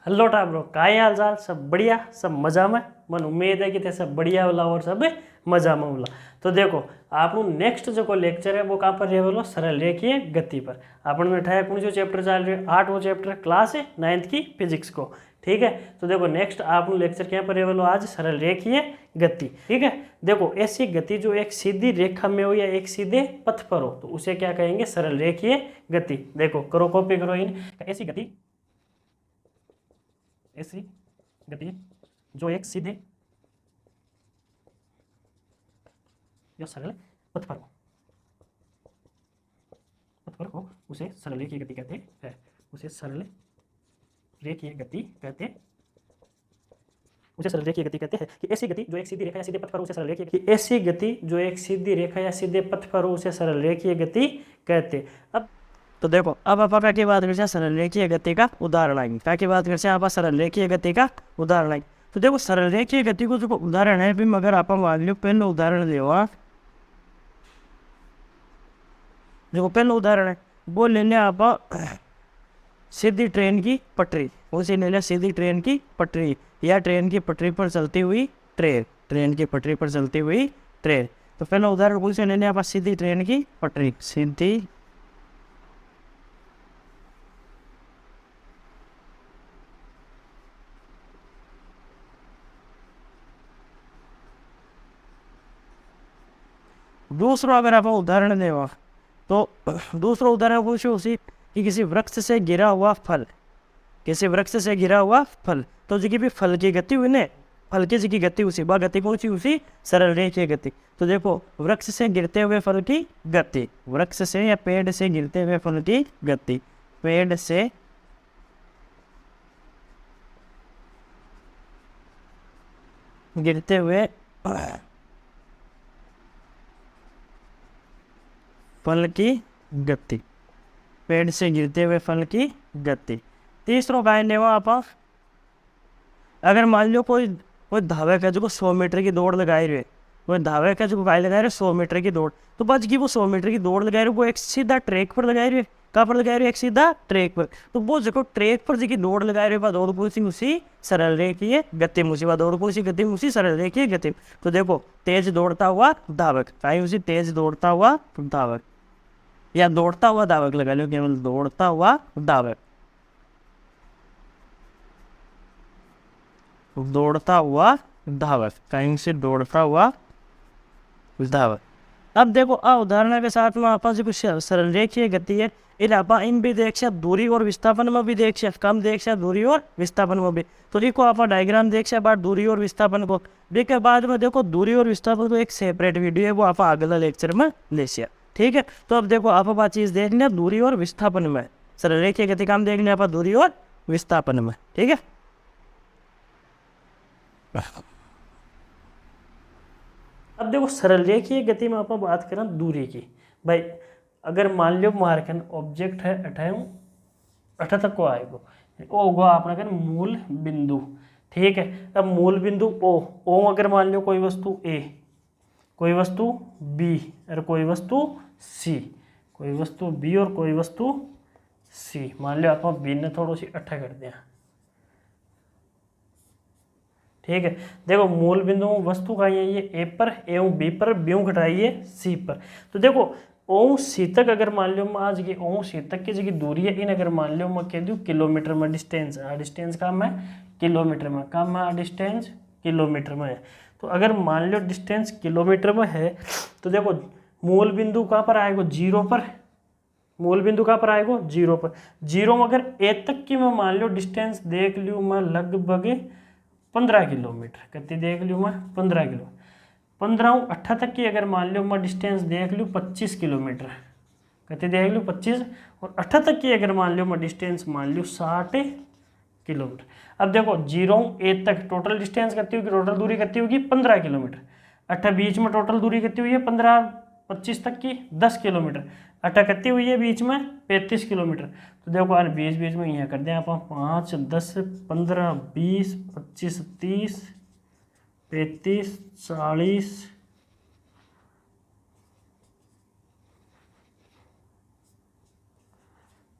Hello टाब्रो, काय हाल चाल? सब बढ़िया, सब मजा में। मन उम्मीद है कि ते सब बढ़िया वाला और सब मजा में होला। तो देखो आपू नेक्स्ट जो लेक्चर है वो कहाँ पर रहे वालो? सरल रेखीय गति पर। अपन में अठाया कौन जो चैप्टर चल रहे? 8वां चैप्टर क्लास है 9th की फिजिक्स को। ठीक है, तो देखो नेक्स्ट आप लेक्चर क्या पर रहे वालो आज? सरल रेखीय गति। ठीक है, देखो ऐसी गति जो एक सीधी रेखा में हो या एक सीधे पथ पर हो तो उसे क्या कहेंगे? सरल रेखीय गति। देखो करो, कॉपी करो इन। ऐसी गति जो एक सीधे या सरल पथ पर हो उसे सरल रेखीय गति कहते हैं। उसे सरल रेखीय गति कहते हैं। उसे सरल रेखीय गति कहते हैं कि ऐसी गति जो एक सीधी रेखा या सीधे पथ पर हो उसे सरल रेखीय कि ऐसी गति जो एक सीधी रेखा या सीधे पथ पर हो उसे सरल रेखीय गति कहते हैं। अब तो देखो अब आप क्या बात करते हैं? सरल रेखीय गति का उदाहरण आएंगे। क्या बात करते हैं आप? सरल रेखीय गति का उदाहरण आएंगे। तो देखो सरल रेखीय गति को जो उदाहरण है भी अगर आप मान लो पहले उदाहरण लेवा, जो पहला उदाहरण है वो ले लिया आप सीधी ट्रेन की पटरी। उसे ले लिया सीधी ट्रेन की पटरी या ट्रेन की पटरी पर चलती हुई ट्रेन, ट्रेन की पटरी पर चलती हुई ट्रेन। तो पहला उदाहरण उसे ले लिया आप सीधी ट्रेन की पटरी, सीधी दूसरा अगर आप उदाहरण देवा तो दूसरा उदाहरण पूछो उसी कि किसी वृक्ष से गिरा हुआ फल, किसी वृक्ष से गिरा हुआ फल। तो जी भी फल की गति हुई ने, फल की जी की गति उसी बा गति कौन सी? उसी सरल रेखीय गति। तो देखो वृक्ष से गिरते हुए फल की गति, वृक्ष से या पेड़ से गिरते हुए फल की गति, पेड़ से गिरते हुए फल की गति, पेड़ से गिरते हुए फल की गति। तीसरा गाय लेवा आप अगर मान लो कोई धावक है जो 100 मीटर की दौड़ लगाए रहे, कोई धावक है जो गाय लगाए रहे 100 मीटर की दौड़, तो बच गई वो 100 मीटर की दौड़ लगाए रहे वो एक सीधा ट्रैक पर लगाए रहे। कहाँ पर लगाए रहे? एक सीधा ट्रैक पर। तो वो जो ट्रैक पर जी दौड़ लगाए रहे दौड़ पूछी उसी सरल रेखीय गति में, उसी दौड़ पूछी गति में उसी सरल रेखीय गति। तो देखो तेज दौड़ता हुआ धावक, चाहे उसी तेज दौड़ता हुआ धावक या दौड़ता हुआ धावक लगा लो, केवल दौड़ता हुआ धावक, दौड़ता हुआ धावक, कहीं से दौड़ता हुआ धावक। अब देखो उदाहरण के साथ में आप कुछ सरल रेखीय गति है इन आप इन भी देख सकते, दूरी और विस्थापन में भी देख सकते, कम देख सकते दूरी और विस्थापन में भी। तो देखो आप डायग्राम देख सकते बात दूरी और विस्थापन को देखे बाद में देखो दूरी और विस्थापन को एक सेपरेट वीडियो है वो आप अगला लेक्चर में ले सकते। ठीक है, तो अब देखो आप बात चीज देख लिया दूरी और विस्थापन में, सरल रेखीय गति काम देख लिया आप दूरी और विस्थापन में। ठीक है, अब देखो सरल रेखीय गति में आप बात करें दूरी की। भाई अगर मान लो मारकन ऑब्जेक्ट है 8 तक को आएगा, ओ होगा अपना कर मूल बिंदु। ठीक है, अब मूल बिंदु ओ अगर मान लो कोई वस्तु ए, कोई वस्तु बी और कोई वस्तु सी, कोई वस्तु बी और कोई वस्तु सी। मान लो आप बी ने थोड़ी सी 8 कर दिया। ठीक है, देखो मूल बिंदु वस्तु का ये ए पर, ए बी पर, बी घटाइए सी पर। तो देखो ओ सी तक अगर मान लो आज की ओ सी तक की जगह दूरी है इन अगर मान लो मैं कह दूँ किलोमीटर में डिस्टेंस, डिस्टेंस काम है किलोमीटर में, काम है डिस्टेंस किलोमीटर में है। तो अगर मान लो डिस्टेंस किलोमीटर में है तो देखो मूल बिंदु कहाँ पर आएगा? 0 पर। मूल बिंदु कहाँ पर आएगा? 0 पर। 0 में अगर ए तक की मैं मान लो डिस्टेंस देख लूँ मैं लगभग 15 किलोमीटर, कितनी देख लूँ मैं? 15 किलो। 15 8 तक की अगर मान लो मैं डिस्टेंस देख लूँ 25 किलोमीटर, कितनी देख लूँ? 25। और 8 तक की अगर मान लो मैं डिस्टेंस मान लूँ 60 किलोमीटर। अब देखो 0 ए तक टोटल डिस्टेंस कितनी होगी? टोटल दूरी कितनी होगी? 15 किलोमीटर। 8 बीच में टोटल दूरी कितनी हुई है? 15 25 तक की 10 किलोमीटर। 8 कितनी हुई है बीच में? 35 किलोमीटर। तो देखो यार बीच बीच में यहाँ कर दें आप 5 10 15 20 25 30 35 40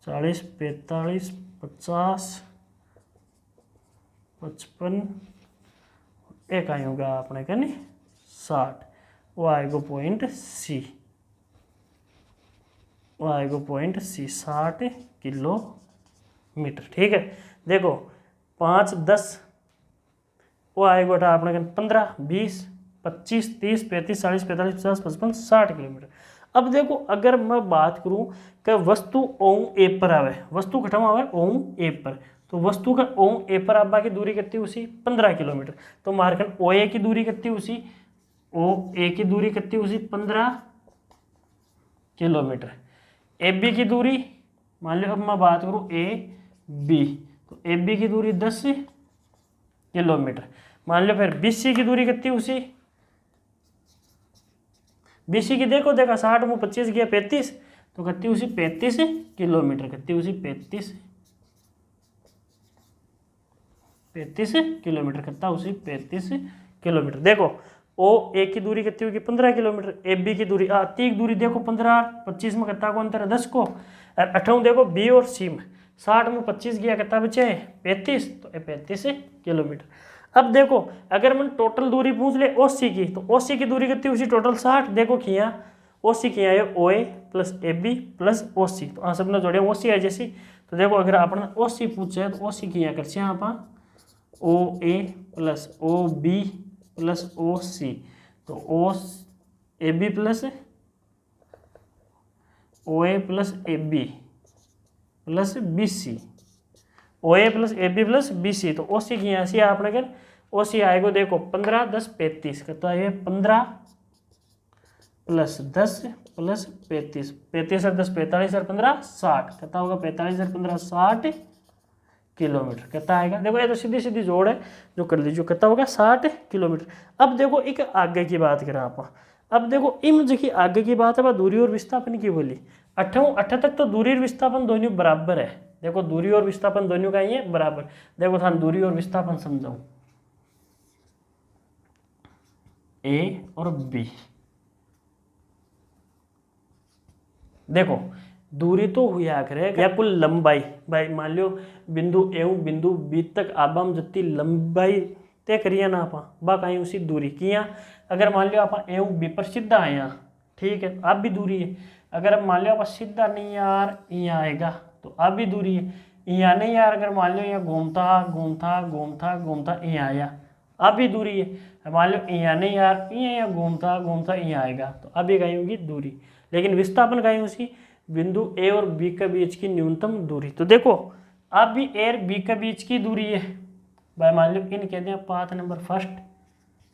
40 45 50 55 एक आई होगा अपने का नहीं 60 वो आएगा पॉइंट सी, वो आएगा पॉइंट सी 60 किलोमीटर। ठीक है, देखो 5 10 वो आएगा बेटा अपने का 15 20 25 30 35 40 45 50 55 60 किलोमीटर। अब देखो अगर मैं बात करूं कि वस्तु ओम ए पर आवे, वस्तु खत्म आवे ओम ए पर, तो वस्तु का ओम ए पर आबा की दूरी कितनी उसी 15 किलोमीटर। तो मार्कन ओ ए की दूरी कितनी उसी, ओ ए की दूरी कितनी उसी 15 किलोमीटर। ए बी की दूरी मान लो अब मैं बात करूं ए बी, तो ए बी की दूरी 10 किलोमीटर। मान लो फिर बी सी की दूरी कितनी उसी, बी सी की देखो देखा 60 में 25 गया 35, तो कितनी उसी 35 किलोमीटर, कितनी उसी 35 किलोमीटर, कितना उसी 35 किलोमीटर। देखो ओ ए की दूरी कितनी होगी 15 किलोमीटर, ए बी की दूरी तीन दूरी देखो 15 25 में कितना को अंतर है 10 को, और 18 देखो बी और सी में 60 में 25 गया कितना बचे 35, तो 35 किलोमीटर। अब देखो अगर मैंने टोटल दूरी पूछ ले ओ सी की, तो ओ सी की दूरी कितनी उसी टोटल 60, देखो किया ओ सी किया है O A plus A B plus O C, तो सबने जोड़े ओ सी है जैसी। तो देखो अगर आपने ओ सी पूछे तो ओ सी किया कर आप O A plus O B plus O C, तो O A B plus O A plus A B plus B C, O A plus A B plus B C, तो ओ सी की यहाँ से आपने कर ओ सी आएगा देखो 15 10 35, कहता है 15 प्लस 10 प्लस 35, 35 और 10 45 और 15 60, कहता होगा 45 और 15 60 किलोमीटर, कहता आएगा। देखो ये तो सीधी सीधी जोड़ है जो कर लीजिए, कहता होगा 60 किलोमीटर। अब देखो एक आगे की बात करें आप, अब देखो इम जो की आगे की बात है दूरी और विस्थापन की बोली, 8 तक तो दूरी और विस्थापन दोनों बराबर है। देखो दूरी और विस्थापन दोनों का ही है बराबर। देखो थान दूरी और विस्थापन समझाऊं, ए और बी, देखो दूरी तो हुआ करे या कुल लंबाई, भाई मान लो बिंदु ए बिंदु बी तक आबाम जत्ती लंबाई तय करिए ना आप बा कहीं उसी दूरी किया। अगर मान लो आप ए बी पर सीधा आया, ठीक है, आप भी दूरी है। अगर अब मान लो आप सीधा नहीं यार यहाँ आएगा, तो आप भी दूरी है। यहाँ नहीं यार, अगर मान लो यहाँ घूमता घूमता घूमता घूमता यहाँ आया, आप भी दूरी है। मान लो यहाँ नहीं यार, यहाँ घूमता घूमता यहाँ आएगा, तो अब ये कहीं होगी दूरी। लेकिन विस्थापन कहीं उसी बिंदु ए और बी के बीच की न्यूनतम दूरी। तो देखो अब भी ए और बी के बीच की दूरी है भाई, मान लो इन कहते हैं path number first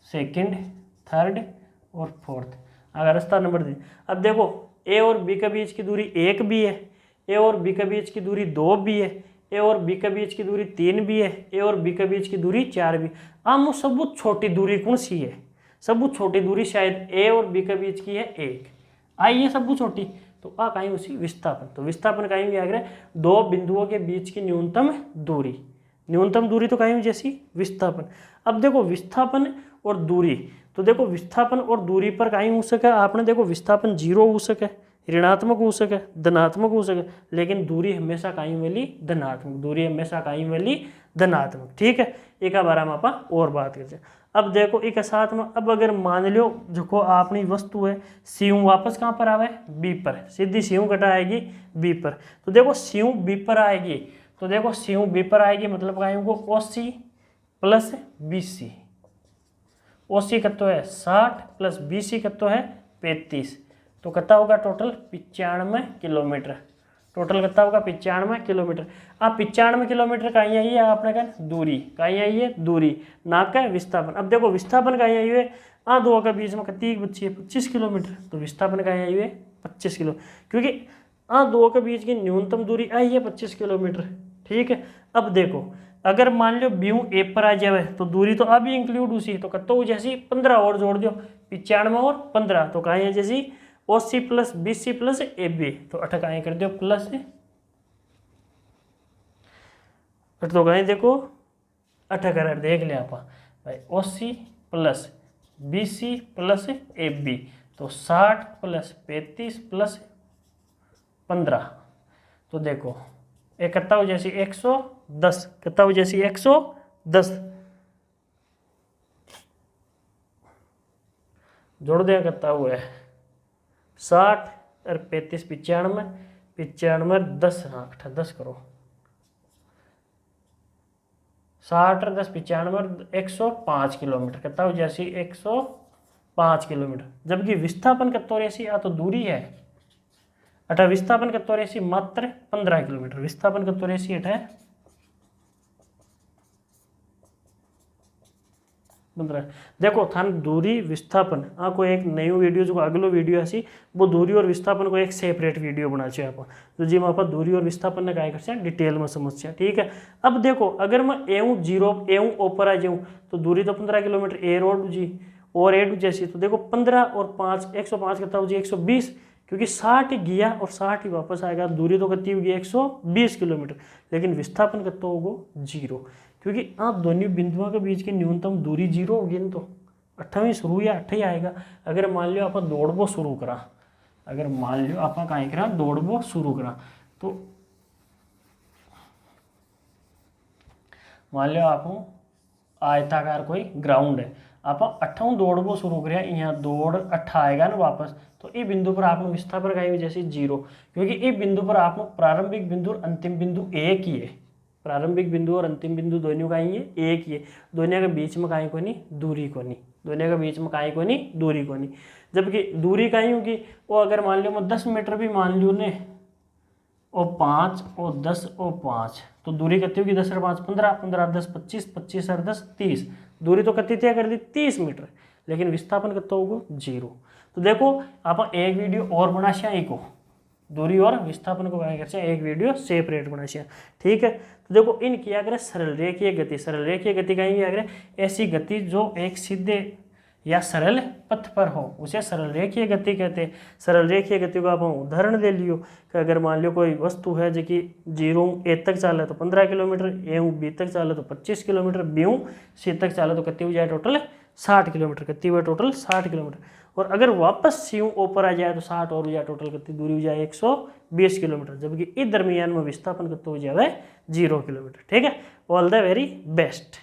second third और फोर्थ, अगर रास्ता नंबर दी। अब देखो ए और बी के बीच की दूरी 1 भी है, ए और बी के बीच की दूरी 2 भी है, ए और बी के बीच की दूरी 3 भी है, ए और बी के बीच की दूरी 4 भी। अब सबसे छोटी दूरी कौन सी है, सबसे छोटी दूरी शायद ए और बी के बीच की है 1, आई है सबसे छोटी, तो आ कहीं उसी विस्थापन। तो विस्थापन कहीं भी आगे दो बिंदुओं के बीच की न्यूनतम दूरी, न्यूनतम दूरी तो कहीं जैसी विस्थापन। अब देखो विस्थापन और दूरी, तो देखो विस्थापन और दूरी पर कहीं हो सके आपने, देखो विस्थापन 0 हो सके, ऋणात्मक हो सके, धनात्मक हो सके, लेकिन दूरी हमेशा कहीं वाली धनात्मक, दूरी हमेशा कहीं वाली धनात्मक। ठीक है, एक बार में आप और बात करते हैं। अब देखो एक साथ में, अब अगर मान लो जो आपनी वस्तु है सीयू वापस कहाँ पर आवे बी पर, सीधी सीयू कटा आएगी बी पर, तो देखो सीयू बी पर आएगी, तो देखो सीयू बी पर आएगी मतलब क्या होगा ओ सी प्लस बी सी, ओ सी कत्तो है 60 प्लस बी सी कत्तो है 35, तो कितना होगा टोटल 95 किलोमीटर, टोटल कितना होगा 95 किलोमीटर। अब 95 किलोमीटर कहीं आई है आपने कहा दूरी, कहीं आई है दूरी ना का विस्थापन। अब देखो विस्थापन कहीं आई है दो के बीच में कितनी बच्ची है 25 किलोमीटर, तो विस्थापन कहीं आई है 25 किलो, क्योंकि दो के बीच की न्यूनतम दूरी आई है 25 किलोमीटर। ठीक है, अब देखो अगर मान लो ब्यू ए पर आ जाए तो दूरी तो अभी इंक्लूड उसी, तो कत्तो जैसी 15 और जोड़ दो 95 और 15, तो कहीं है जैसी O C plus B C plus A B, तो अठ कहीं कर दो प्लस, तो कहीं देखो अठ कर देख लिया आप भाई O C plus B C plus A B, तो 60 प्लस 35 प्लस 15, तो देखो एक कितना हो जैसी 110, कितना हो जैसी 10 जोड़ दिया करता हुआ है 60 और 35 95 95 10 8 10 करो 60 और 10 95 105 किलोमीटर कहता हूँ जैसी 105 किलोमीटर। जबकि विस्थापन कत्तो रेसी या तो दूरी है अठा विस्थापन कत्तो रेसी मात्र 15 किलोमीटर। विस्थापन कत्तो रेसी अठा 15। देखो थान दूरी विस्थापन आ कोई एक नई वीडियो जो अगलो वीडियो है वो दूरी और विस्थापन को एक सेपरेट वीडियो बना चाहिए आप तो जी आप दूरी और विस्थापन ने काय कर डिटेल में समझ। ठीक है। अब देखो अगर मैं एऊ 0 एऊ ऊपर आ जाऊँ तो दूरी तो 15 किलोमीटर ए रोड जी और ए जैसी तो देखो 15 और 5 105 कहता हूँ जी 120 क्योंकि 60 गया और 60 ही वापस आएगा दूरी तो कितनी होगी 120 किलोमीटर। लेकिन विस्थापन कितना होगा 0 क्योंकि आप दोनों बिंदुओं के बीच की न्यूनतम दूरी 0 होगी न तो 28 शुरू या 28 आएगा। अगर मान लो आप दौड़बो शुरू करा अगर मान लो आप कहीं करा दौड़बो शुरू करा तो मान लो आप आयताकार कोई ग्राउंड है आप 58 दौड़बो शुरू करिया यहाँ दौड़ 8 आएगा ना वापस तो ये बिंदु पर आप विस्थापन का जैसे 0 क्योंकि ये बिंदु पर आप प्रारंभिक बिंदु और अंतिम बिंदु एक ही है। प्रारंभिक बिंदु और अंतिम बिंदु दोनों का ही है एक ही है। दोनों के बीच में कहीं को नहीं दूरी को नहीं दोनों के बीच में कहीं को नहीं दूरी को नहीं। जबकि दूरी कहीं होगी वो अगर मान लो मैं 10 मीटर भी मान लूँ ने और 5 और 10 और 5 तो दूरी कितनी होगी 10 और 5 15 15 10 25 25 और 10 30 दूरी तो कितनी तय कर दी 30 मीटर। लेकिन विस्थापन कितना होगा 0। तो देखो आप एक वीडियो और बना को दूरी और विस्थापन को कर एक वीडियो सेपरेट बना। ठीक है। तो देखो इन किया करें सरल रेखीय गति कहेंगे अगर ऐसी गति जो एक सीधे या सरल पथ पर हो उसे सरल रेखीय गति कहते हैं। सरल रेखीय गति को आप उदाहरण दे लियो कि अगर मान लो कोई वस्तु है जो कि 0 ए तक चाले तो 15 किलोमीटर ए बी तक चाले तो 25 किलोमीटर बी सी तक चाले तो कितनी हो जाए टोटल 60 किलोमीटर कितनी हुआ टोटल 60 किलोमीटर। और अगर वापस सी ऊपर आ जाए तो 60 और हो जाए टोटल कितनी दूरी हो जाए 120 किलोमीटर। जबकि इस दरमियान में विस्थापन कितना हो जाए 0 किलोमीटर। ठीक है। All the very best.